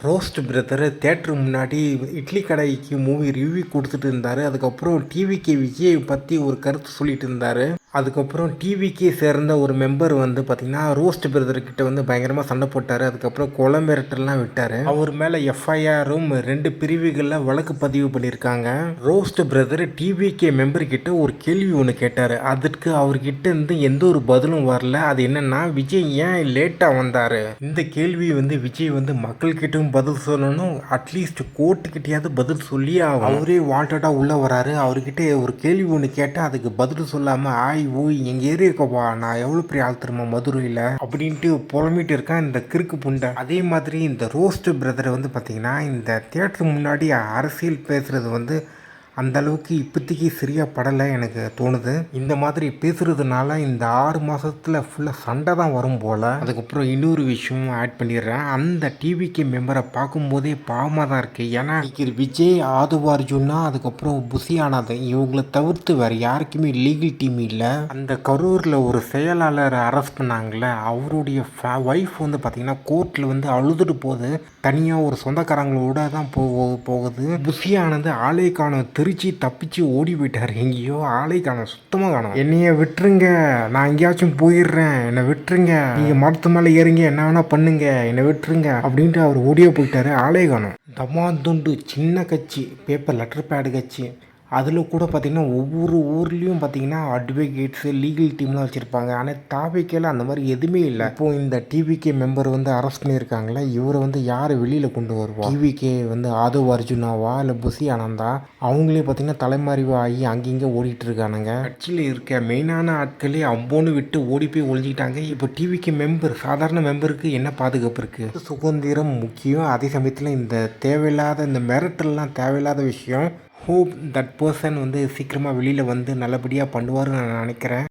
Roast brother தியேட்டருக்கு முன்னாடி இட்லி கடைக்கு மூவி ரிவ்யூ கொடுத்துட்டு இருந்தார். அதுக்கப்புறம் டிவிகே விஜயை பற்றி ஒரு கருத்து சொல்லிட்டு இருந்தார். அதுக்கப்புறம் டிவிகே சேர்ந்த ஒரு மெம்பர் வந்து பார்த்திங்கன்னா ரோஸ்ட் பிரதர்கிட்ட வந்து பயங்கரமாக சண்டை போட்டார். அதுக்கப்புறம் கொலை மிரட்டல்லாம் விட்டார். அவர் மேலே எஃப்ஐஆரும் 2 பிரிவுகளில் வழக்கு பதிவு பண்ணியிருக்காங்க. ரோஸ்ட் பிரதர் டிவிகே மெம்பர்கிட்ட ஒரு கேள்வி ஒன்று கேட்டார். அதற்கு அவர்கிட்ட இருந்து எந்த ஒரு பதிலும் வரல. அது என்னன்னா, விஜய் ஏன் லேட்டாக வந்தார்? இந்த கேள்வி வந்து விஜய் வந்து மக்கள்கிட்டும் பதில் சொல்லணும், அட்லீஸ்ட் கோர்ட்டுக்கிட்டையாவது பதில் சொல்லி அவரே வாண்டடாக உள்ளே வராரு. அவர்கிட்ட ஒரு கேள்வி ஒன்று கேட்டால் அதுக்கு பதில் சொல்லாமல் ஓய் எங்கள் ஏரியாக்கப்பா நான் எவ்வளோ பெரிய ஆள் தெரியுமா மதுரையில் அப்படின்ட்டு புலம்பிட்டு இருக்கேன் இந்த கிறுக்கு புண்டை. அதே மாதிரி இந்த ரோஸ்ட் பிரதரை வந்து பார்த்திங்கன்னா இந்த தியேட்டர் முன்னாடி அரசியல் பேசுகிறது வந்து அந்த அளவுக்கு இப்போதைக்கு சரியாக படலை எனக்கு தோணுது. இந்த மாதிரி பேசுகிறதுனால இந்த 6 மாதத்தில் ஃபுல்லாக சண்டை தான் வரும் போல். அதுக்கப்புறம் இன்னொரு விஷயம் ஆட் பண்ணிடுறேன். அந்த டிவிக்கு மெம்பரை பார்க்கும்போதே பாவமாக தான் இருக்குது. ஏன்னா விஜய், ஆதவ அர்ஜுனா, அதுக்கப்புறம் புசி ஆனந்தன் இவங்களை தவிர்த்து வேறு யாருக்குமே லீகல் டீம் இல்லை. அந்த கரூரில் ஒரு செயலாளரை அரெஸ்ட் பண்ணாங்களே, அவருடைய ஒய்ஃப் வந்து பார்த்திங்கன்னா கோர்ட்டில் வந்து அழுதுட்டு போகுது. தனியாக ஒரு சொந்தக்காரங்களோட தான் போகுது. புசி ஆனந்த் ஆலை காணும் திருச்சி தப்பிச்சு ஓடி போயிட்டார். எங்கேயோ ஆலை காணும், சுத்தமாக காணும். என்னைய விட்டுருங்க, நான் எங்கேயாச்சும் போயிடுறேன், என்னை விட்டுருங்க, நீங்கள் மரத்து மேலே ஏறுங்க, என்ன வேணா பண்ணுங்க, என்னை விட்டுருங்க அப்படின்ட்டு அவர் ஓடியே போயிட்டாரு. ஆலை காணும். தமாந்துண்டு சின்ன கட்சி, பேப்பர் லெட்டர் பேடு கட்சி. அதில் கூட பார்த்திங்கன்னா ஒவ்வொரு ஊர்லேயும் பார்த்திங்கன்னா அட்வொகேட்ஸு, லீகல் டீம்லாம் வச்சுருப்பாங்க. ஆனால் தாவிக்கையில் அந்த மாதிரி எதுவுமே இல்லை. இப்போது இந்த டிவிகே மெம்பர் வந்து அரெஸ்ட் பண்ணியிருக்காங்களே, இவரை வந்து யார் வெளியில் கொண்டு வருவா? டிவிகே வந்து ஆதவ அர்ஜுனாவா இல்லை புசி ஆனந்தா? அவங்களே பார்த்திங்கன்னா தலைமறைவு ஆகி அங்கங்கே ஓடிட்டு இருக்கானுங்க. கட்சியில் இருக்க மெயினான ஆட்களே அம்போன்னு விட்டு ஓடி போய் ஒழிஞ்சிக்கிட்டாங்க. இப்போ டிவிகே மெம்பர், சாதாரண மெம்பருக்கு என்ன பாதுகாப்பு இருக்குது? சுதந்திரம் முக்கியம். அதே சமயத்தில் இந்த தேவையில்லாத இந்த மிரட்டல்லாம் தேவையில்லாத விஷயம். ஹோப் தட் பர்சன் வந்து சீக்கிரமாக வெளியில் வந்து நல்லபடியாக பண்ணுவார்னு நான் நினைக்கிறேன்.